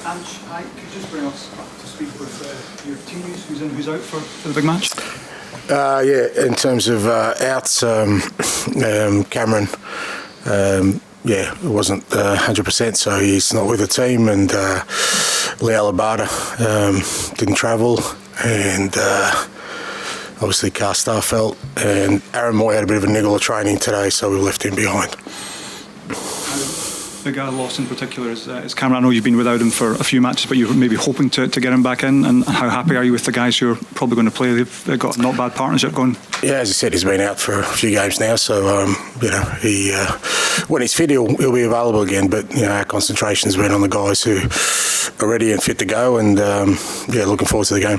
Ange, hi, could you just bring us up to speed with your teammates, who's in, who's out for the big match? In terms of outs, Cameron, it wasn't 100%, so he's not with the team, and Liel Abada didn't travel, and obviously Starfelt, and Aaron Mooy had a bit of a niggle of training today, so we left him behind. The guy lost in particular is Cameron. I know you've been without him for a few matches, but you're maybe hoping to get him back in. And how happy are you with the guys who are probably going to play? They've got a not bad partnership going. Yeah, as you said, he's been out for a few games now, so he when he's fit, he'll be available again. But our concentration's been on the guys who are ready and fit to go, and looking forward to the game.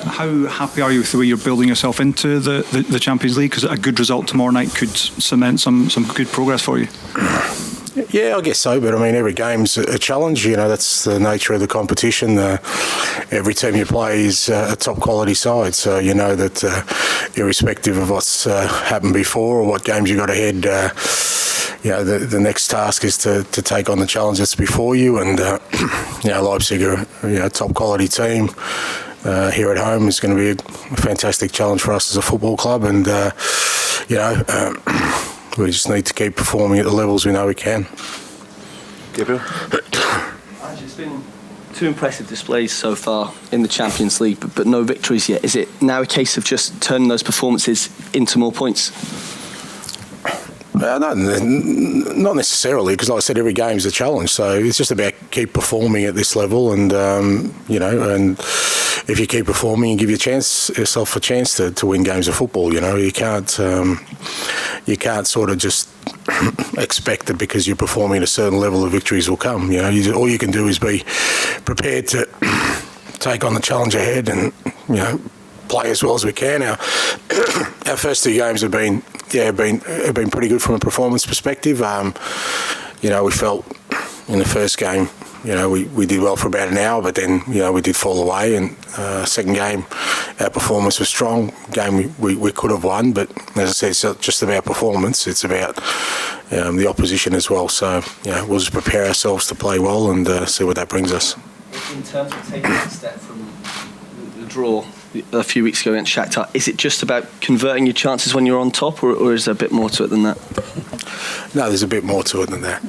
How happy are you with the way you're building yourself into the Champions League? Because a good result tomorrow night could cement some good progress for you. Yeah, I guess so. But I mean, every game's a challenge. That's the nature of the competition. Every team you play is a top quality side. So you know that irrespective of what's happened before or what games you got ahead, the next task is to take on the challenge that's before you. And Leipzig are a top quality team. Here at home is going to be a fantastic challenge for us as a football club, and we just need to keep performing at the levels we know we can. Gabriel? It's been two impressive displays so far in the Champions League, but no victories yet. Is it now a case of just turning those performances into more points? No, not necessarily, because like I said, every game is a challenge. So it's just about keep performing at this level, and and if you keep performing, you give yourself a chance to win games of football. You can't sort of just expect that because you're performing at a certain level, of victories will come. All you can do is be prepared to take on the challenge ahead, and play as well as we can. Our first two games have been pretty good from a performance perspective. We felt in the first game, we did well for about an hour, but then we did fall away. And second game, our performance was strong. Game we could have won, but as I said, it's not just about performance; it's about the opposition as well. So we'll just prepare ourselves to play well and see what that brings us. In terms of taking a step from the draw a few weeks ago against Shakhtar, is it just about converting your chances when you're on top, or is there a bit more to it than that? No, there's a bit more to it than that,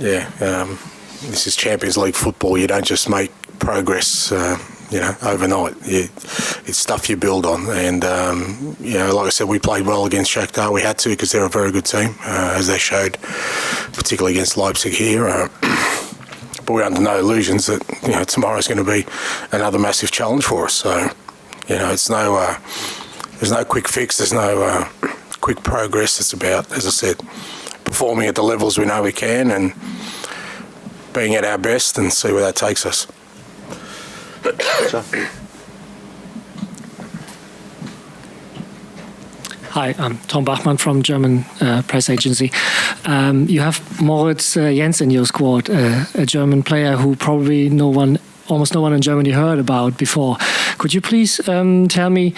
this is Champions League football. You don't just make progress overnight. It's stuff you build on, and like I said, we played well against Shakhtar. We had to, because they're a very good team, as they showed, particularly against Leipzig here. But we're under no illusions that tomorrow's going to be another massive challenge for us. So there's no quick fix. There's no quick progress. It's about, as I said, performing at the levels we know we can and being at our best, and see where that takes us. Hi, I'm Tom Bachmann from German press agency. You have Moritz Jens in your squad, a German player who probably almost no one in Germany heard about before. Could you please tell me,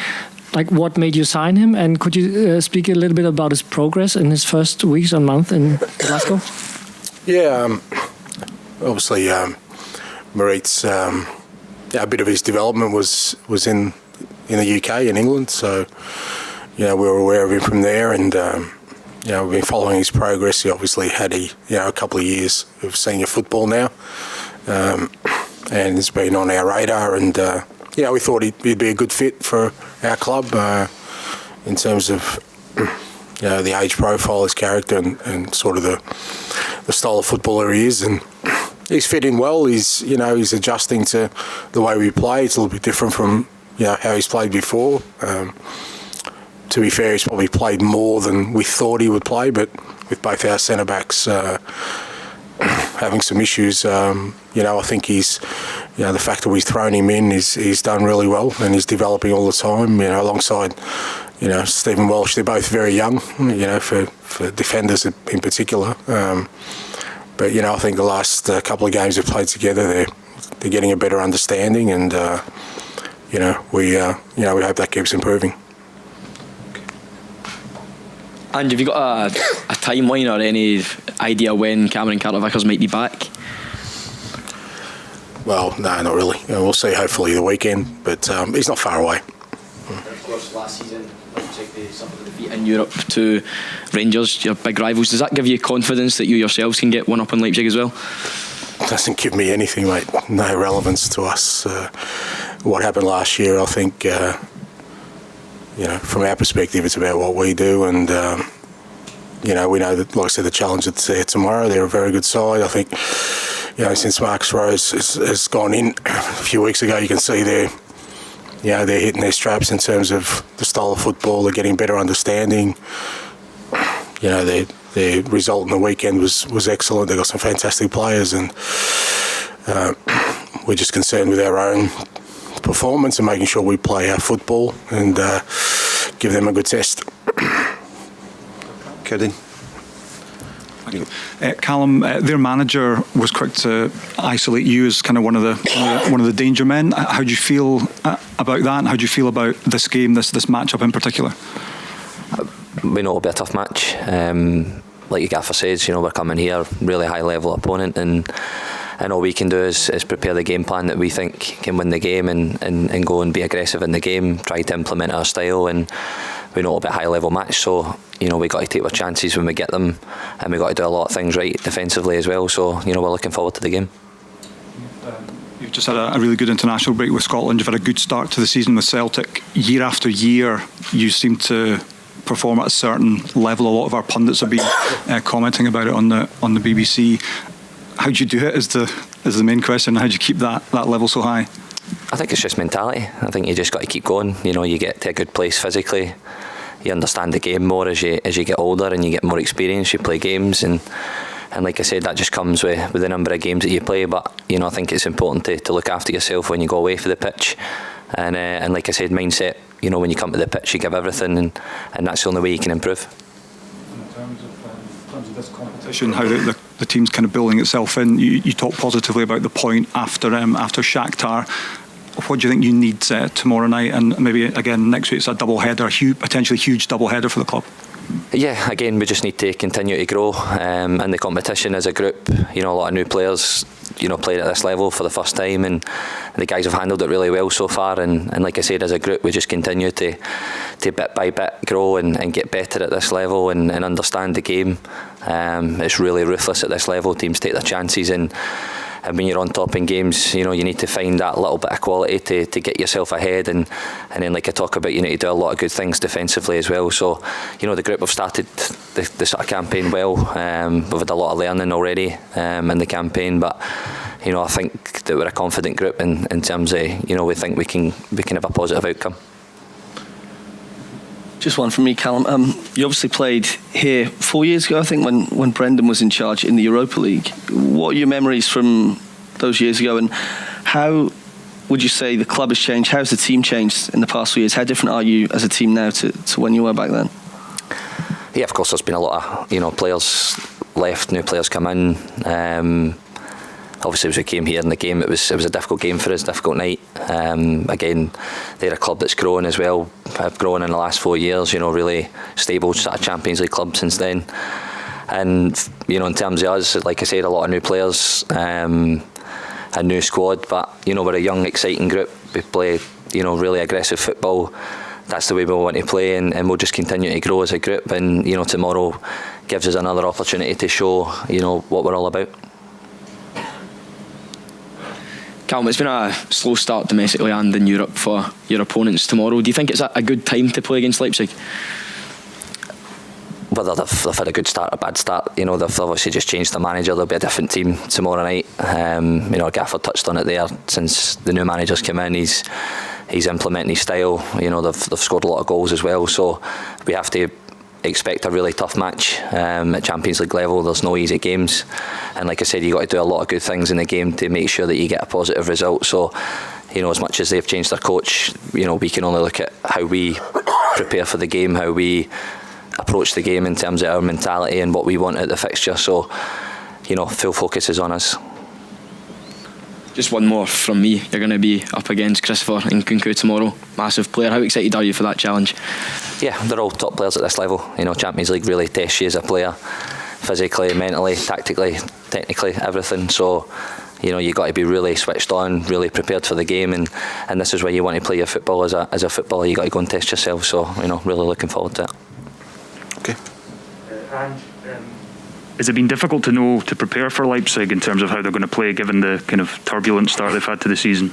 what made you sign him, and could you speak a little bit about his progress in his first weeks and month in Glasgow? Yeah, obviously, Moritz, a bit of his development was in the UK, in England, so we were aware of him from there, and we've been following his progress. He obviously had a couple of years of senior football now, and it's been on our radar, and we thought he'd be a good fit for our club in terms of the age profile, his character, and sort of the style of footballer he is, and he's fit in well. He's adjusting to the way we play. It's a little bit different from how he's played before. To be fair, he's probably played more than we thought he would play, but with both our centre backs having some issues, I think he's the fact that we've thrown him in, he's done really well, and he's developing all the time. Alongside Stephen Walsh, they're both very young. For defenders in particular. But I think the last couple of games they've played together, they're getting a better understanding, and we hope that keeps improving. And have you got a timeline or any idea when Cameron Carter-Vickers might be back? Well, no, not really. We'll see hopefully the weekend, but he's not far away. Of course, last season, Leipzig, they suffered a defeat in Europe to Rangers, your big rivals. Does that give you confidence that you yourselves can get one up on Leipzig as well? Doesn't give me anything, mate. No relevance to us. What happened last year, I think, from our perspective, it's about what we do, and we know that, like I said, the challenge that's there tomorrow. They're a very good side. I think, since Marcus Rose has gone in a few weeks ago, you can see they're hitting their straps in terms of the style of football. They're getting better understanding. Their result in the weekend was excellent. They've got some fantastic players, and we're just concerned with our own performance and making sure we play our football and give them a good test. Kidding. Callum, their manager was quick to isolate you as kind of one of the danger men. How do you feel about that, and how do you feel about this game, this matchup in particular? We know it'll be a tough match. Like your gaffer says, we're coming here, really high level opponent, and all we can do is prepare the game plan that we think can win the game, and go and be aggressive in the game, try to implement our style, and we know it'll be a high level match, so we got to take our chances when we get them, and we got to do a lot of things right defensively as well, so we're looking forward to the game. You've just had a really good international break with Scotland. You've had a good start to the season with Celtic. Year after year, you seem to perform at a certain level. A lot of our pundits have been commenting about it on the BBC. How do you do it is the main question. How do you keep that level so high? I think it's just mentality. I think you just got to keep going. You get to a good place physically. You understand the game more as you get older and you get more experience. You play games, and like I said, that just comes with the number of games that you play. But I think it's important to look after yourself when you go away for the pitch. And like I said, mindset. When you come to the pitch, you give everything, and that's the only way you can improve. In terms of this competition, how the team's kind of building itself in, you talk positively about the point after Shakhtar. What do you think you need tomorrow night, and maybe again next week? It's a double header, potentially huge double header for the club. Yeah, again, we just need to continue to grow in the competition as a group. A lot of new players, played at this level for the first time, and the guys have handled it really well so far. And like I said, as a group, we just continue to bit by bit grow and get better at this level and understand the game. It's really ruthless at this level. Teams take their chances, and when you're on top in games, you need to find that little bit of quality to get yourself ahead, and then, like I talk about, you need to do a lot of good things defensively as well. So the group have started the sort of campaign well. We've had a lot of learning already in the campaign, but I think that we're a confident group in terms of we think we can have a positive outcome. Just one from me, Callum. You obviously played here 4 years ago, I think, when Brendan was in charge in the Europa League. What are your memories from those years ago, and how would you say the club has changed? How has the team changed in the past few years? How different are you as a team now to when you were back then? Yeah, of course, there's been a lot of players left, new players come in. Obviously, as we came here in the game, it was a difficult game for us, difficult night. Again, they're a club that's grown as well. Have grown in the last 4 years. Really stable sort of Champions League club since then. And in terms of us, like I said, a lot of new players, a new squad. But we're a young, exciting group. We play really aggressive football. That's the way we want to play, and we'll just continue to grow as a group. And tomorrow gives us another opportunity to show what we're all about. Callum, it's been a slow start domestically and in Europe for your opponents tomorrow. Do you think it's a good time to play against Leipzig? Whether they've had a good start or a bad start, they've obviously just changed the manager. There'll be a different team tomorrow night. Gaffer touched on it there. Since the new manager's come in, he's implementing his style. They've scored a lot of goals as well, so we have to expect a really tough match at Champions League level. There's no easy games, and like I said, you got to do a lot of good things in the game to make sure that you get a positive result. So as much as they've changed their coach, we can only look at how we prepare for the game, how we approach the game in terms of our mentality and what we want at the fixture. So full focus is on us. Just one more from me. You're going to be up against Christopher and Nkunku tomorrow. Massive player. How excited are you for that challenge? Yeah, they're all top players at this level. Champions League really tests you as a player, physically, mentally, tactically, technically, everything. So, you know, you've got to be really switched on, really prepared for the game, and this is where you want to play your football as a footballer. You got to go and test yourself. So, you know, really looking forward to it. Okay. Has it been difficult to prepare for Leipzig in terms of how they're going to play, given the kind of turbulent start they've had to the season?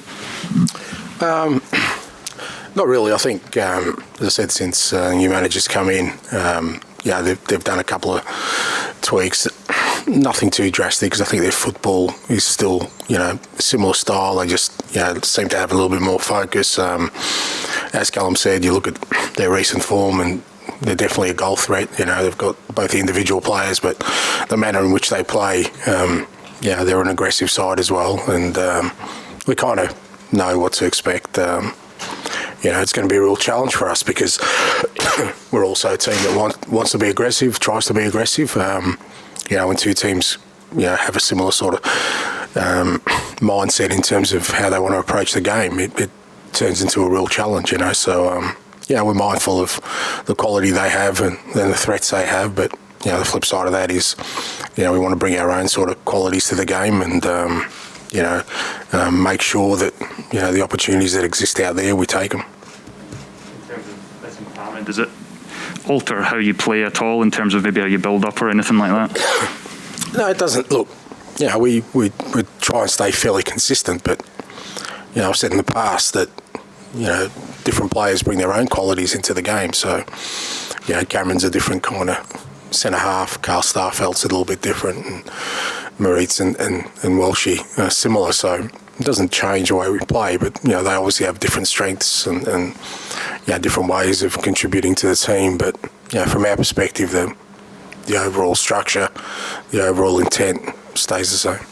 Not really. I think, as I said, since new managers come in, they've done a couple of tweaks. Nothing too drastic, because I think their football is still, you know, similar style. They just, you know, seem to have a little bit more focus. As Callum said, you look at their recent form and they're definitely a goal threat. You know, they've got both individual players, but the manner in which they play, they're an aggressive side as well. And we kind of know what to expect. It's going to be a real challenge for us, because we're also a team that wants to be aggressive, tries to be aggressive. When two teams, have a similar sort of mindset in terms of how they want to approach the game, it turns into a real challenge, So, we're mindful of the quality they have and the threats they have, but, the flip side of that is, we want to bring our own sort of qualities to the game and, make sure that, the opportunities that exist out there, we take them. In terms of this environment, does it alter how you play at all in terms of maybe how you build up or anything like that? No, it doesn't. Look, we try and stay fairly consistent, but, I've said in the past that, different players bring their own qualities into the game. So, Cameron's a different kind of centre-half, Carl Starfelt's a little bit different, and Moritz and Welshie are similar. So it doesn't change the way we play, but, they obviously have different strengths and different ways of contributing to the team. But, from our perspective, the overall structure, the overall intent stays the same.